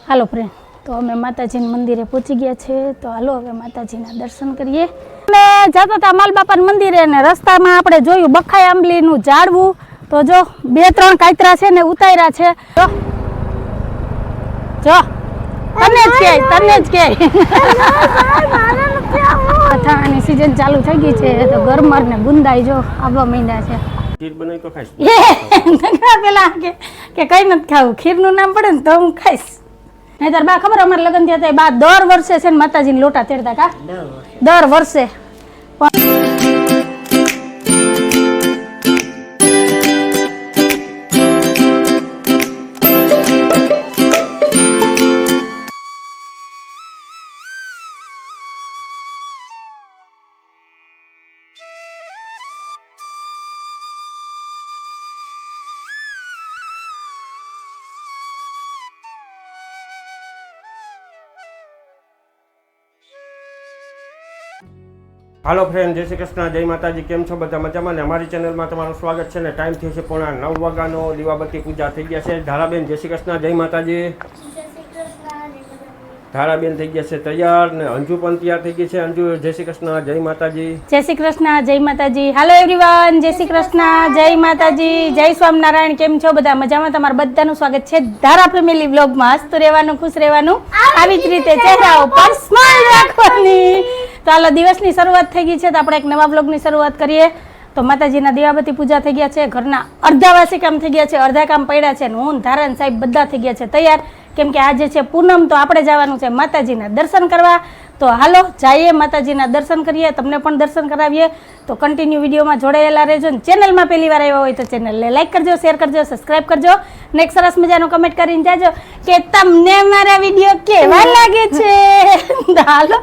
હાલો friend, તો અમે માતાજીના મંદિરે પહોંચી ગયા છે. તો હાલો હવે માતાજીના દર્શન કરીએ. અમે જતા હતા માલબાપાના મંદિરે અને રસ્તામાં આપણે જોયું બખાઈ આંબલીનું ઝાડવું. તો જો 2-3 કાતરા છે ને ઉતાર્યા છે. જો તને જ કે અથાણાની સીઝન ચાલુ થઈ ગઈ છે તો ગરમર ને ગુંદાઈ જો આવવા માંડ્યા છે. ખીર બનાવી તો ખાઈશ. પેલા કે કઈ નથી ખાવું, ખીરનું નામ પડે ને તો હું ખાઈશ. નહીતર બા ખબર અમારે લગ્ન થયા હતા બા દર વર્ષે છે ને માતાજીને લોટા તેડતા કા દર વર્ષે. હાલો ફ્રેન્ડ, જય શ્રી કૃષ્ણ, જય માતાજી. કેમ છો બધા? મજામાં ને? અમારી ચેનલમાં તમારું સ્વાગત છે ને. ટાઈમ થયો છે 9:30 વાગ્યાનો. દીવાબત્તી પૂજા થઈ ગયા છે. ધારાબેન જય શ્રી કૃષ્ણ, જય માતાજી. ધારાબેન થઈ ગયા છે તૈયાર ને અંજુ પણ તૈયાર થઈ ગઈ છે. અંજુ જય શ્રી કૃષ્ણ, જય માતાજી. જય શ્રી કૃષ્ણ, જય માતાજી. હાલો એવરીવન, જય શ્રી કૃષ્ણ, જય માતાજી, જય સ્વામિનારાયણ. કેમ છો બધા? મજામાં? તમારું બધાનું સ્વાગત છે ધારા ફેમિલી બ્લોગમાં. હસતું રહેવાનું, ખુશ રહેવાનું, આવી જ રીતે ચહેરા ઉપર સ્માઈલ રાખવાની. તો હાલો, દિવસની શરૂઆત થઈ ગઈ છે તો આપણે એક નવા બ્લોગની શરૂઆત કરીએ. તો માતાજીના દીવાબત્તી પૂજા થઈ ગયા છે. ઘરના અડધા વાસી કામ થઈ ગયા છે, અડધા કામ પડ્યા છે. હું ધારણ સાહેબ બધા થઈ ગયા છે તૈયાર, કેમ કે આજે છે પૂનમ. તો આપણે જવાનું છે માતાજીના દર્શન કરવા. તો હાલો જઈએ માતાજીના દર્શન કરીએ, તમને પણ દર્શન કરાવીએ. તો કન્ટિન્યુ વિડીયોમાં જોડાયેલા રહેજો. ને ચેનલમાં પહેલી વાર આવ્યા હોય તો ચેનલને લાઈક કરજો, શેર કરજો, સબસ્ક્રાઈબ કરજો ને એક સરસ મજાનો કમેન્ટ કરીને જાજો કે તમને મારા વિડીયો કેવા લાગે છે. હાલો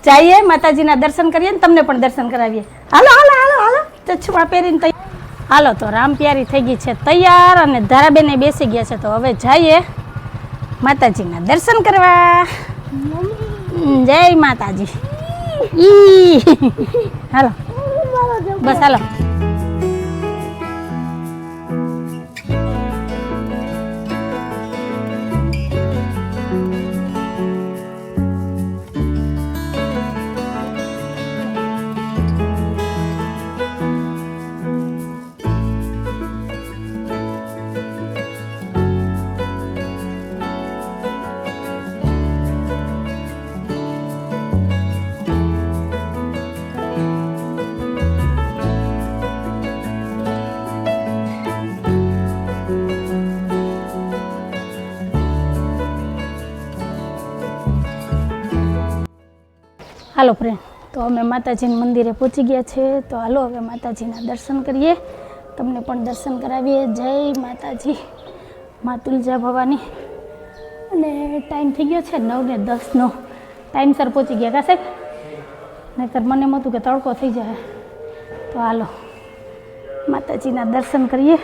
જઈએ માતાજીના દર્શન કરીએ ને તમને પણ દર્શન કરાવીએ. હાલો હાલો હાલો હાલો ચશ્મા પહેરીને તૈયાર. હાલો તો રામ પ્યારી થઈ ગઈ છે તૈયાર અને ધારાબેને બેસી ગયા છે. તો હવે જઈએ માતાજીના દર્શન કરવા. જય માતાજી. હાલો બસ હાલો. હાલો ફ્રેન્ડ, તો અમે માતાજીના મંદિરે પહોંચી ગયા છે. તો હાલો હવે માતાજીના દર્શન કરીએ, તમને પણ દર્શન કરાવીએ. જય માતાજી, મા તુલજા ભવાની. અને ટાઈમ થઈ ગયો છે 9:10 ટાઈમસર પહોંચી ગયા કા સાહેબ? નહીંતર મને એમ હતું કે તડકો થઈ જાય. તો હાલો માતાજીના દર્શન કરીએ.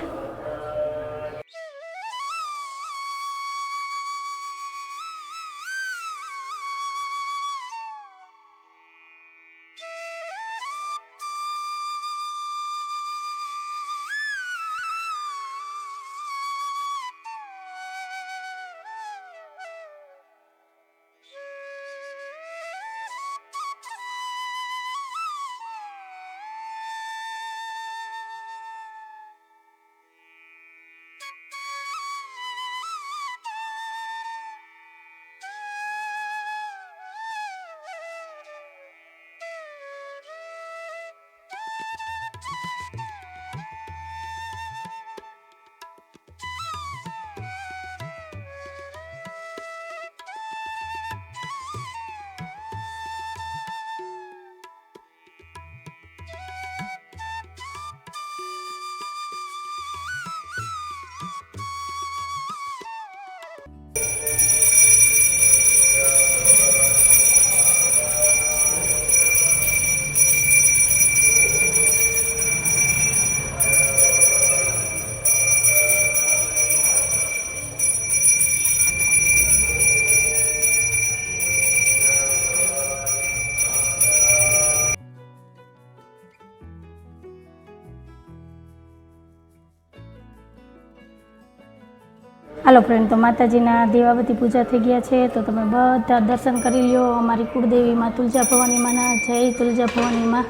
હાલો ફ્રેન્ડ, તો માતાજીના દીવાબત્તી પૂજા થઈ ગયા છે, તો તમે બધા દર્શન કરી લ્યો. અમારી કુળદેવીમાં તુલજા ભવાનીમાંના જય તુલજા ભવાનીમાં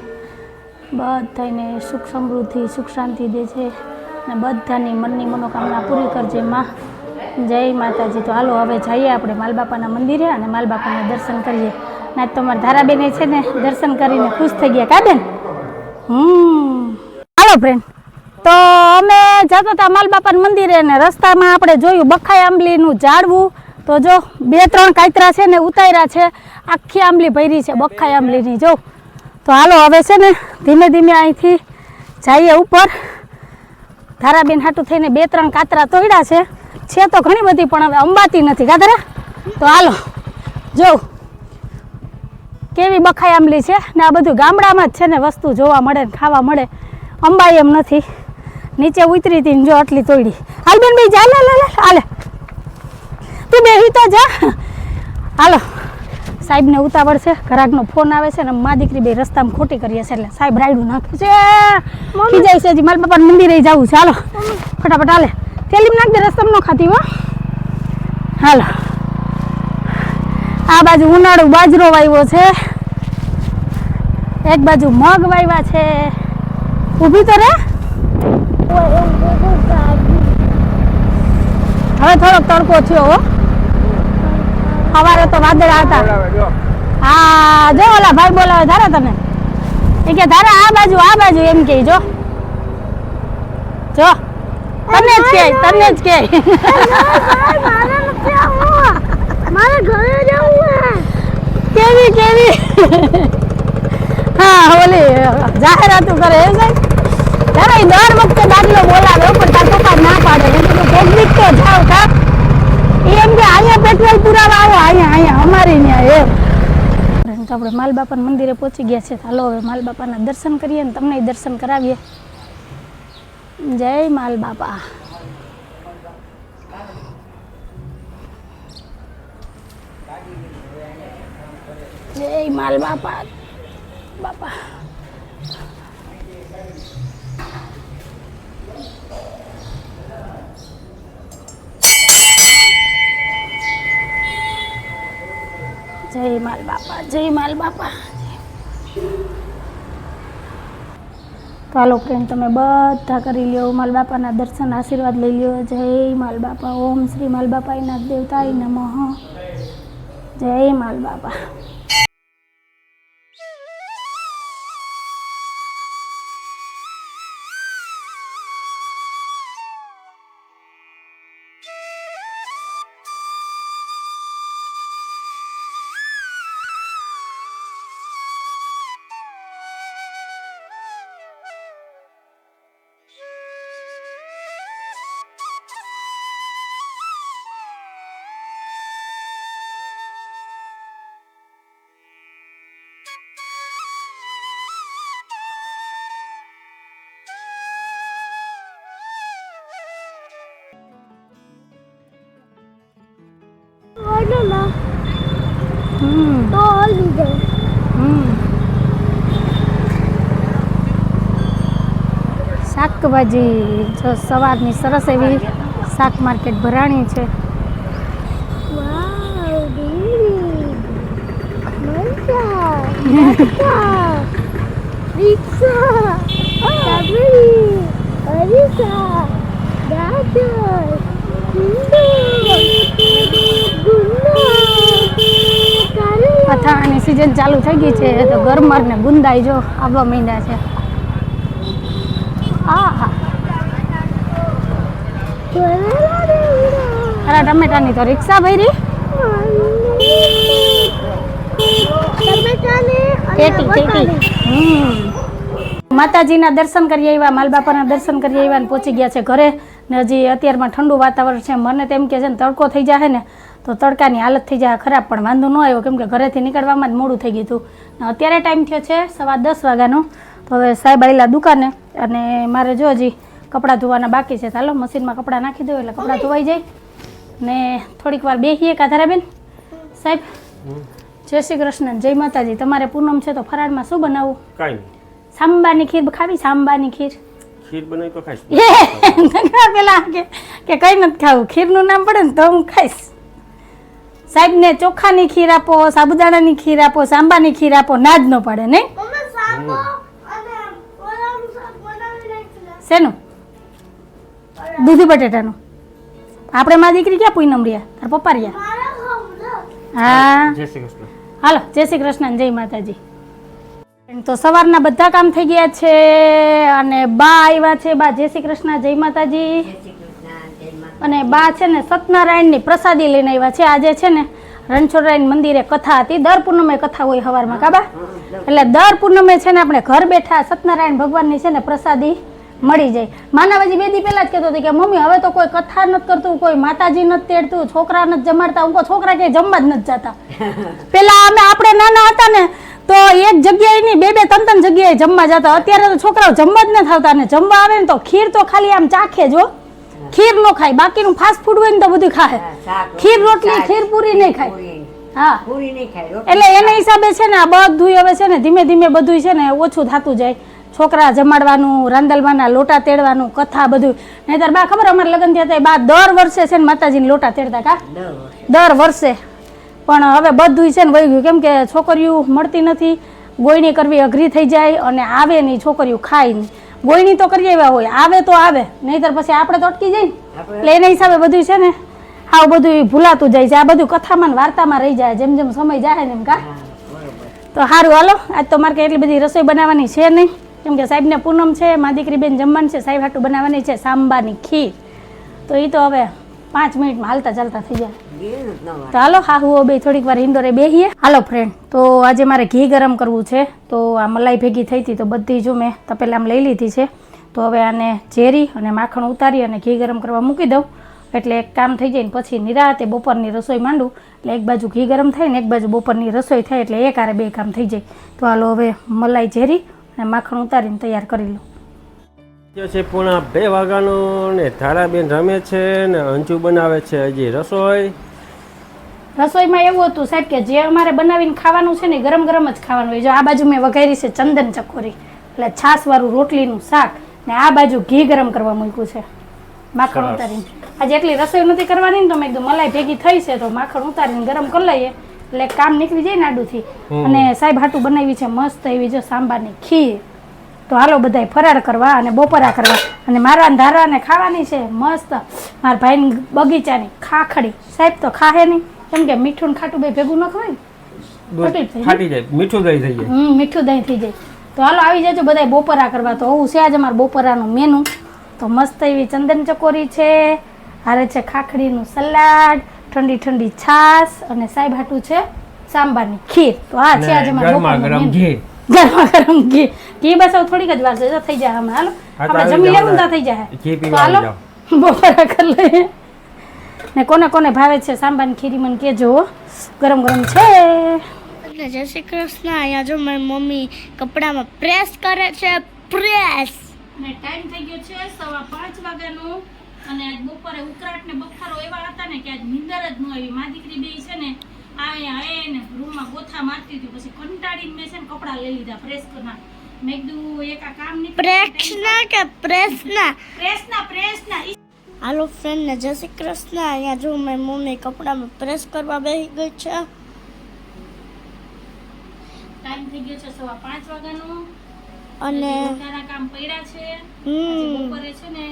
બધાને સુખ સમૃદ્ધિ સુખ શાંતિ દે છે અને બધાની મનની મનોકામના પૂરી કરજે માં. જય માતાજી. તો હાલો હવે જઈએ આપણે માલબાપાના મંદિરે અને માલબાપાના દર્શન કરીએ. ના તો અમારા ધારાબેને છે ને દર્શન કરીને ખુશ થઈ ગયા કા બેન? હાલો ફ્રેન્ડ, તો અમે જતા હતા માલબાપાના મંદિરે અને રસ્તામાં આપણે જોયું બખાઈ આંબલીનું ઝાડવું. તો જો 2-3 કાતરા છે ને ઉતાર્યા છે, આખી આંબલી ભરી છે બખાઈ આંબલીની. જો તો હાલો હવે છે ને ધીમે ધીમે અહીંથી જઈએ ઉપર. ધારાબેન હાટું થઈને 2-3 કાતરા તોડ્યા છે તો ઘણી બધી, પણ હવે અંબાતી નથી કાતરા. તો હાલો જો કેવી બખાઈ આંબલી છે ને આ બધું ગામડામાં જ છે ને વસ્તુ જોવા મળે ને ખાવા મળે, અંબાઈ એમ નથી. નીચે ઉતરી હતી જો આટલી તોડી. હાલ બેન ભાઈ જા, હાલે તું બેહી તો જા. હાલો સાહેબને ઉતાવળ છે, ઘરાકનો ફોન આવે છે ને મા દીકરી બે રસ્તામાં ખોટી કરીએ છે એટલે સાહેબ રાયડું નાખે છે. ખીજાય છે હજી માલબાપાના મંદિરે જવું છે. હાલો ફટાફટ હાલે, થેલીમાં નાખ દે, રસ્તામાં ન ખાતી હો. હાલો આ બાજુ ઉનાળુ બાજરો વાવ્યો છે, એક બાજુ મગ વાવ્યા છે. ઊભી તો રે, હવે થોડોક તડકો થયો હો. સવારે તો વાદળા હતા. હા જો ઓલા ભાઈ બોલાવે ધારા તને, એ કે ધારા આ બાજુ એમ કે જો જો તને જ કે મારે ઘરે જવું કેવી હા ઓલી જાહેરાતું કરે એ સાહેબ. ધારા એ દર વખતે દાખલો બોલાવે પણ તાર પપ્પા ના પાડે. એમ તો પબ્લિક તો જાવ કા, એમ કે અહીંયા પેટ્રોલ પુરાવા આવો, અહીંયા અમારી ત્યાં એમ. તો આપણે માલબાપાના મંદિરે પહોંચી ગયા છે. હાલો હવે માલબાપાના દર્શન કરીએ ને તમને દર્શન કરાવીએ. જય માલબાપા. જય માલબાપા બાપા. જય માલબાપા, જય માલબાપા. તો હાલો ફ્રેન્ડ, તમે બધા કરી લ્યો માલબાપાના દર્શન, આશીર્વાદ લઈ લ્યો. જય માલબાપા. ઓમ શ્રી માલબાપાયના દેવતાય નમઃ. જય માલબાપા. શાકભાજી જો સવારની સરસ એવી શાક માર્કેટ ભરાણી છે. અથાણાની સિઝન ચાલુ થઈ ગઈ છે તો ગરમર ને ગુંદાઈ જો આવવા માંડ્યા છે. અરે ટમેટાની તો રિક્ષા ભરી. માતાજીના દર્શન કરી આવ્યા, માલબાપાના દર્શન કરી આવ્યા ને પહોંચી ગયા છે ઘરે. ને હજી અત્યારમાં ઠંડુ વાતાવરણ છે. મને તેમ કે છે ને તડકો થઈ જાય ને તો તડકાની હાલત થઈ જાય ખરાબ, પણ વાંધો ન આવ્યો કેમ કે ઘરેથી નીકળવામાં જ મોડું થઈ ગયું હતું. અત્યારે ટાઈમ થયો છે 10:15 વાગ્યાનો. તો હવે સાહેબ આવેલા દુકાને અને મારે જો હજી કપડાં ધોવાના બાકી છે. ચાલો મશીનમાં કપડાં નાખી દો એટલે કપડાં ધોવાઈ જાય ને થોડીક વાર બેસીએ. કાધારાબેન સાહેબ જય શ્રી કૃષ્ણ, જય માતાજી. તમારે પૂનમ છે તો ફરાળમાં શું બનાવવું? કાંઈ સાંબાની ખીર ખાવી? સાંબાની ખીર ખીર બનાવી તો ખાઈશ. પેલા કે કે કંઈ નથી ખાવું, ખીરનું નામ પડે ને તો હું ખાઈશ. સાહેબને ચોખાની ખીર આપો, સાબુદાણાની ખીર આપો, સાંબાની ખીર આપો, ના જ ન પડે નહીં. મમ્મી સાંભો અને ઓલાનું શાક બનાવી નાખ્યું. શેનું? દૂધી બટેટાનું. આપણે માં દીકરી ક્યાં પૂનમ રહ્યા? તાર પપ્પા રહ્યા? મારે ખાવું છે. હા. જય શ્રી કૃષ્ણ. હાલો, જય શ્રી કૃષ્ણ અને જય માતાજી. તો સવારના બધા કામ થઈ ગયા છે અને બા આવ્યા છે. બા જય શ્રી કૃષ્ણ, જય માતાજી. અને બા છે ને સત્યનારાયણની પ્રસાદી લઈને આવ્યા છે. આજે છે ને રણછોડરાયણ મંદિરે કથા હતી. દર પૂનમે કથા હોય સવારમાં કાબા, એટલે દર પૂનમે છે ને આપણે ઘર બેઠા સત્યનારાયણ ભગવાનની છે ને પ્રસાદી મળી જાય. માનવજી બે દી પહેલા જ કહેતો હતો કે મમ્મી હવે તો કોઈ કથા નથી કરતું, કોઈ માતાજી નથી તેડતું, છોકરા નથી જમાડતા. હું છોકરા ક્યાંય જમવા જ નથી જતા. પેલા આપણે નાના હતા ને તો એક જગ્યાએ નહીં, બે ત્રણ જગ્યાએ જમવા જતા. અત્યારે તો છોકરાઓ જમવા જ નથી આવતા. ને જમવા આવે ને તો ખીર તો ખાલી આમ ચાખે જો, ખીર નો ખાય. બાકીનું ફાસ્ટ ફૂડ હોય ને તો બધું ખાય. ખીર રોટલી, ખીર પૂરી નહીં ખાય. હા, એટલે એના હિસાબે છે ને આ બધું હવે છે ને ધીમે ધીમે બધું છે ને ઓછું થતું જાય. છોકરા જમાડવાનું, રાંદલવાના લોટા તેડવાનું, કથા બધું. નહીંતર બા ખબર અમારે લગ્ન થયા હતા બા દર વર્ષે છે ને માતાજીને લોટા તેડતા. કા દર વર્ષે. પણ હવે બધું છે ને વહી ગયું, કેમ કે છોકરીઓ મળતી નથી, ગોયણી કરવી અઘરી થઈ જાય અને આવે નહીં, છોકરીઓ ખાય નહીં. ગોયણી તો કરી આવ્યા હોય, આવે તો આવે, નહીંતર પછી આપણે તો અટકી જાય ને. એટલે એના હિસાબે બધું છે ને આવું બધું ભૂલાતું જાય છે. આ બધું કથામાં ને વાર્તામાં રહી જાય જેમ જેમ સમય જાય ને એમ. કા તો સારું, હાલો. આજ તો મારે એટલી બધી રસોઈ બનાવવાની છે નહીં, કેમ કે સાહેબને પૂનમ છે, મા દીકરી બેન જમવાનું છે. સાહેબ હાટું બનાવવાની છે સાંબાની ખીર. તો એ તો હવે 5 મિનિટમાં હાલતા ચાલતા થઈ જાય. તો હાલો, હાહુઓ બે થોડીક વાર ઇન્દોરે બેહીએ. હાલો ફ્રેન્ડ, તો આજે મારે ઘી ગરમ કરવું છે. તો આ મલાઈ ભેગી થઈ હતી તો બધી જો મેં તપેલામાં લઈ લીધી છે. તો હવે આને ઝેરી અને માખણ ઉતારી અને ઘી ગરમ કરવા મૂકી દઉં, એટલે એક કામ થઈ જાય ને પછી નિરાતે બપોરની રસોઈ માંડું. એટલે એક બાજુ ઘી ગરમ થાય ને એક બાજુ બપોરની રસોઈ થાય, એટલે એક હારે બે કામ થઈ જાય. તો હાલો હવે મલાઈ ઝેરી અને માખણ ઉતારીને તૈયાર કરી લઉં. છે 1:30 વાગ્યાનો ને ધારાબેન રમે છે ને અંજુ બનાવે છે હજી રસોઈ. રસોઈમાં એવું હતું સાહેબ કે જે અમારે બનાવીને ખાવાનું છે ને ગરમ ગરમ જ ખાવાનું હોય. જો આ બાજુ મેં વઘારી છે ચંદન ચકોરી, એટલે છાશવાળું રોટલીનું શાક, ને આ બાજુ ઘી ગરમ કરવા મૂક્યું છે માખણ ઉતારીને. આજે એટલી રસોઈ નથી કરવાની ને તો મેં એકદમ મલાઈ ભેગી થઈ છે તો માખણ ઉતારીને ગરમ કરી લઈએ એટલે કામ નીકળી જાય ને આડુથી. અને સાહેબ હાટું બનાવી છે મસ્ત એવી જો સાંબારની ખીર. તો હાલો બધાય ફરાળ કરવા અને બપોરા કરવા. અને મારા ધારાને ખાવાની છે મસ્ત મારા ભાઈની બગીચાની ખાખડી. સાહેબ તો ખાહે નહીં, કેમ કે મીઠું ને ખાટું બે ભેગું ન ખવાય ને, ફાટી જાય, મીઠું દહીં થઈ જાય. મીઠું દહીં થઈ જાય. તો હાલો આવી જાજો બધાય બપોરા કરવા. તો આવું છે આજે અમારું બપોરાનું મેનુ. તો મસ્ત એવી ચંદન ચકોરી છે, હારે છે ખાખડીનું સલાડ, ઠંડી ઠંડી છાશ અને સાહેબ હાટું છે સાંબાની ખીર. તો આ છે આજે અમારું ગરમ ઘી. ગરમા ગરમ ઘી. ઘી બસ હવે થોડીક જ વાર છે, થઈ જાય હમણાં. હાલો આપણે જમી લેવું તો થઈ જાય. ઘી તો પીવા હાલો જાવ. બપોરા કરી લઈએ. ને કોને કોને ભાવે છે સાંબાની ખીરી મને કહેજો. ગરમ ગરમ છે. એટલે જય શ્રી કૃષ્ણ. અહીંયા જો મારી મમ્મી કપડામાં પ્રેસ કરે છે. પ્રેસ. ને ટાઈમ થઈ ગયો છે 5:15 વાગ્યાનો. અને આજ બપોરે ઉકળાટ ને બફારો એવા હતા ને કે આજ નીંદર જ ન આવી. મા દીકરી બે છે ને અહીંયા ને રૂમમાં ગોથા મારતી હતી. પછી કંટાળીને મેં છે ને કપડાં લઈ લીધા પ્રેસ કરના. મેં કીધું એક આ કામ નહીં પ્રેક્ષના કે પ્રેસના? પ્રેસના. હાલો ફ્રેન્ડ ને જય શ્રી કૃષ્ણ. અહીંયા જો મારી મમ્મી કપડામાં પ્રેસ કરવા બેસી ગઈ છે. ટાઈમ થઈ ગયો છે 5:15 વાગ્યાનો. અને ઘરના કામ પડ્યા છે. આજે બપોરે છે ને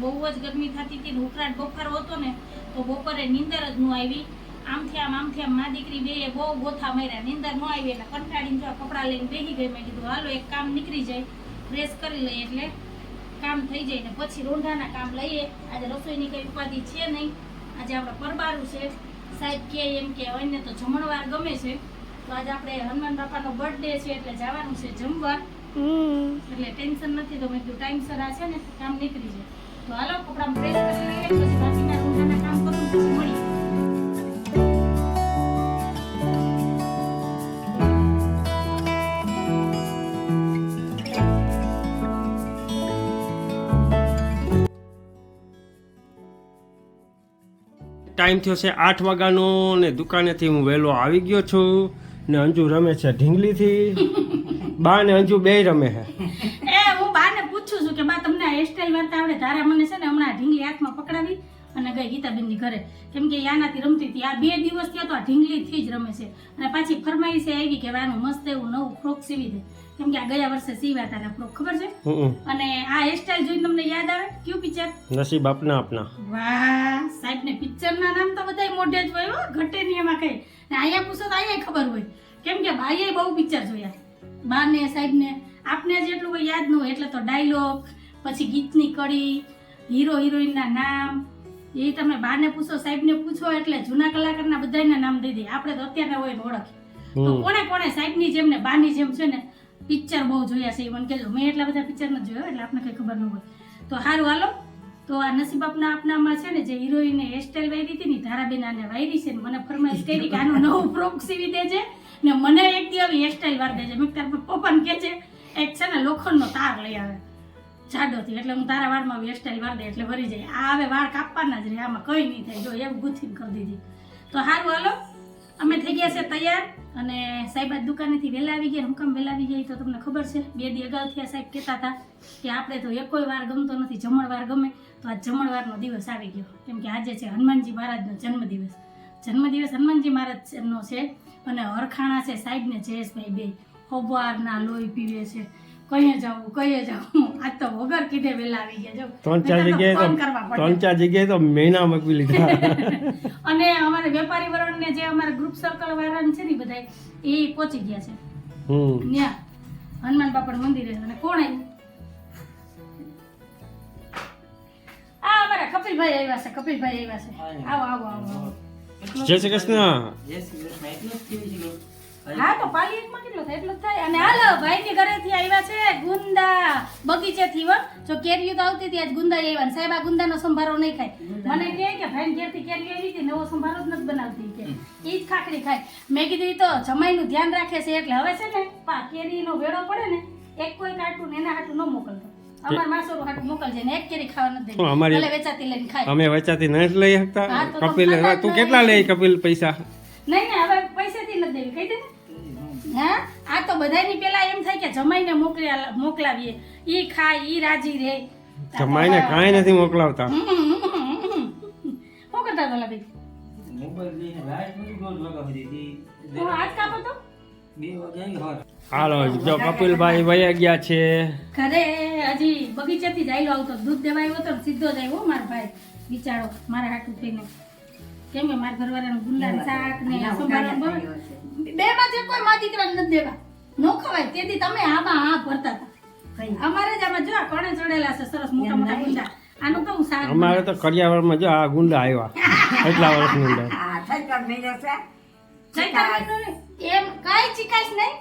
બહુ જ ગરમી થતી હતી ને ઉકળાટ બફારો હતો ને તો બપોરે નીંદર જ ન આવી. આમથી આમ મા દીકરી બે બહુ ગોથા માર્યા, નીંદર ન આવી એટલે કંટાળીને જો કપડાં લઈને બેસી ગઈ. મેં કીધું હાલો એક કામ નીકળી જાય, પ્રેસ કરી લઈએ એટલે કામ થઈ જાય ને પછી રોંઢાના કામ લઈએ. આજે રસોઈની કઈ ઉપાધિ છે નહીં. આજે આપણે પરબારું છે. સાહેબ કે એમ કે એને તો જમણવાર ગમે છે. તો આજે આપણે હનુમાન બાપાનો બર્થડે છે એટલે જવાનું છે જમવા. એટલે ટેન્શન નથી. તો મેં કીધું ટાઈમસર આ છે ને કામ નીકળી જાય. તો હાલો કપડાં પ્રેસ કરી લઈએ પછી બાકીના રોંઢાના કામ કરું પછી મળીએ. ટાઈમ થયો છે 8 વાગ્યાનો ને દુકાનેથી હું વહેલો આવી ગયો છું ને અંજુ રમે છે ઢીંગલીથી. બા ને અંજુ બે રમે છે. હું બાને પૂછું છું કે બા તમને આ હેરસ્ટાઈલ વાળતા આવડે? ધારા મને છે ને હમણાં ઢીંગલી હાથમાં પકડાવી અને ગઈ ગીતાબેનની ઘરે, કેમ કે યાનાથી રમતી હતી. આ 2 દિવસ થયા તો આ ઢીંગલીથી જ રમે છે. અને પાછી ફરમાઈશે આવી કે આનું મસ્ત એવું નવું ફ્રોક સીવી દે, કેમ કે આ ગયા વર્ષે સીવ્યા હતા ફ્રોક, ખબર છે. અને આ હેરસ્ટાઈલ જોઈને તમને યાદ આવે કયું પિક્ચર? નસીબ આપના આપના. વાહ સાહેબ ને પિક્ચરના નામ તો બધાય મોઢે જ હોય હો, ઘટે નહીં એમાં કઈ. ને અહીંયા પૂછો તો અહીંયા ખબર હોય, કેમ કે ભાઈએ બહુ પિક્ચર જોયા, બા ને સાહેબ ને. આપને જેટલું કોઈ યાદ ન હોય એટલે તો ડાયલોગ, પછી ગીતની કડી, હીરો હિરોઈનના નામ એ તમે બાને પૂછો, સાહેબને પૂછો એટલે જૂના કલાકારના બધાયના નામ દઈ દે. આપણે તો અત્યારના હોય ને ઓળખીએ. તો કોણે કોણે સાહેબની જેમ ને બાની જેમ છે ને પિક્ચર બહુ જોયા છે એ મને કહેજો. મેં એટલા બધા પિક્ચર નથી જોયો એટલે આપણે કઈ ખબર ન હોય. તો સારું હાલો, તો આ નસીબ આપના આપનામાં છે ને જે હિરોઈને હેરસ્ટાઈલ વાયરી હતી ને ધારાબેન આને વાયરી છે ને મને ફરમાઈશ કરી કે આનું નવું ફ્રોક સીવી દેજે ને મને એક દી આવી હેરસ્ટાઈલ વાર દેજે. મેં તારા પપ્પાને કહે છે એક છે ને લોખંડનો તાર લઈ આવે જાડોથી, એટલે હું તારા વાળમાં હેરસ્ટાઈલ વાર દે એટલે વરી જાય. આ હવે વાળ કાપવાના જ રહે, આમાં કંઈ નહીં થાય. જો એવું ગુથીને કરી દીધી. તો સારું હાલો, અમે થઈ ગયા છે તૈયાર અને સાહેબ આજ દુકાનેથી વહેલા આવી ગયા. હું કામ વહેલા આવી ગયા તો તમને ખબર છે, 2 દી અગાઉથી આ સાહેબ કહેતા હતા કે આપણે તો એકોય વાર ગમતો નથી, જમણવાર ગમે. તો આ જમણવારનો દિવસ આવી ગયો, કેમ કે આજે છે હનુમાનજી મહારાજનો જન્મદિવસ. જન્મદિવસ હનુમાનજી મહારાજનો છે અને હરખાણા છે સાહેબ ને જયેશભાઈ બે સવારના લોહી પીવે છે. કઈએ જાઉં આજ તો વગર કીધે વહેલા આવી ગયા. જો 3-4 જગ્યાએ તો મહિના મૂકી લીધા. અને અમારે વેપારી વર્ણને જે અમારા ગ્રુપ સર્કલ વાળા છે ને બધા એ પહોંચી ગયા છે ત્યાં હનુમાન બાપાનું મંદિરે. અને કોણ આવ્યું? આ અમારા કપિલભાઈ આવ્યા છે. કપિલભાઈ આવ્યા છે. આવો આવો આવો. જય શ્રી કૃષ્ણ. હા તો પાલી એકમાં કેટલો થાય એટલો જ થાય. અને હાલો ભાઈની ઘરેથી આવ્યા છે ગુંદા બગીચેથી. જો કેરીઓ તો આવતી હતી, આજ ગુંદા આવ્યા ને સાહેબ આ ગુંદાનો સંભારો નહીં ખાય. મને કહે કે ભાઈ ઘેરથી કેરી આવી હતી, નવો સંભારો જ નથી બનાવતી કે ઈ જ ખાખરી ખાય. મેં કીધું ઈ તો જમાઈનું ધ્યાન રાખે છે એટલે હવે છે ને કેરીનો વેળો પડે ને એક કોઈ કાટું ને એના હાટું ન મોકલતો. અમાર માસોરું હાટું મોકલજે ને એક કેરી ખાવા નથી દેતી. ભલે વેચાતી લઈને ખાય. અમે વેચાતી નથી લઈ શકતા. કપિલ તું કેટલા લે કપિલ પૈસા? નહીં હવે પૈસાથી નથી દેવી, કહી દે ને. હા આ તો બધાની પેલા એમ થાય કે જમાઈને મોકલાવીએ, ઈ ખાય ઈ રાજી રહે. જમાઈને કાંઈ નથી મોકલાવતા. શું કરતા હતા લાભી? આજ કાપો તો હાલો જો કપિલભાઈ વયા ગયા છે ઘરે. હજી બગીચાથી જ આયલો આવતો, દૂધ દેવા આવ્યો તો સીધો જ આવ્યો મારો ભાઈ બિચારો મારા હાટું થઈને. કેમ કે મારા ઘરવાળાનું ગુંદાનું શાક ને સંભારો બે માં જે કોઈ માં દીકરાને નથી દેવા, નો ખવાય. તેથી તમે આમાં આ ભરતા હતા. અમારે જ આમાં જો કોણે ચડેલા છે સરસ મોટા મોટા ગુંદા. આનું તો હું શાક. અમારે તો કરિયાવરમાં જો આ ગુંડા આવ્યા એટલા વર્ષની અંદર. એમ કાઈ ચીકાશ નહીં.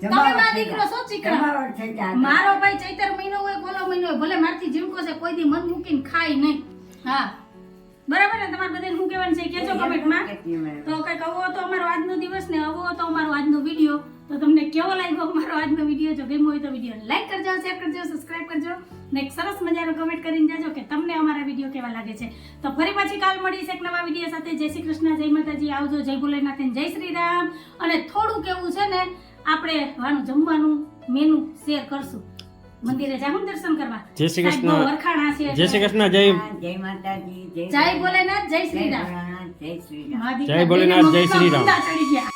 તમે માં દીકરો છો ચીકણા. મારો ભાઈ ચૈતર મહિનો હોય બોલો મહિનો હોય ભલે મારથી જીવકો છે કોઈ દી મન મૂકીને ખાય નહીં. હા બરાબર ને? તમારે બધાને શું કહેવાનું છે કહેજો કમેન્ટમાં. તો કંઈક આવો હતો અમારો આજનો દિવસ ને આવો હતો અમારો આજનો વિડીયો. તો તમને કેવો લાગ્યો અમારો આજનો વિડીયો? જો ગમ્યો હોય તો વિડીયો લાઈક કરજો, શેર કરજો, સબસ્ક્રાઇબ કરજો ને એક સરસ મજાનો કમેન્ટ કરીને જાજો કે તમને અમારા વિડીયો કેવા લાગે છે. તો ફરી પાછી કાલ મળીશ એક નવા વિડીયો સાથે. જય શ્રી કૃષ્ણ, જય માતાજી, આવજો, જય ભોલેનાથ, જય શ્રી રામ. અને થોડું કેવું છે ને આપણે વાનું જમવાનું મેનુ શેર કરશું. મંદિરે જાહું દર્શન કરવા. જય શ્રી કૃષ્ણ. વરખાણા છે. જય શ્રી કૃષ્ણ. જય માતાજી, જય ભોલેનાથ, જય શ્રી રામ. જય શ્રી રામ. જય ભોલેનાથ, જય શ્રી રામ. ચડી ગયા.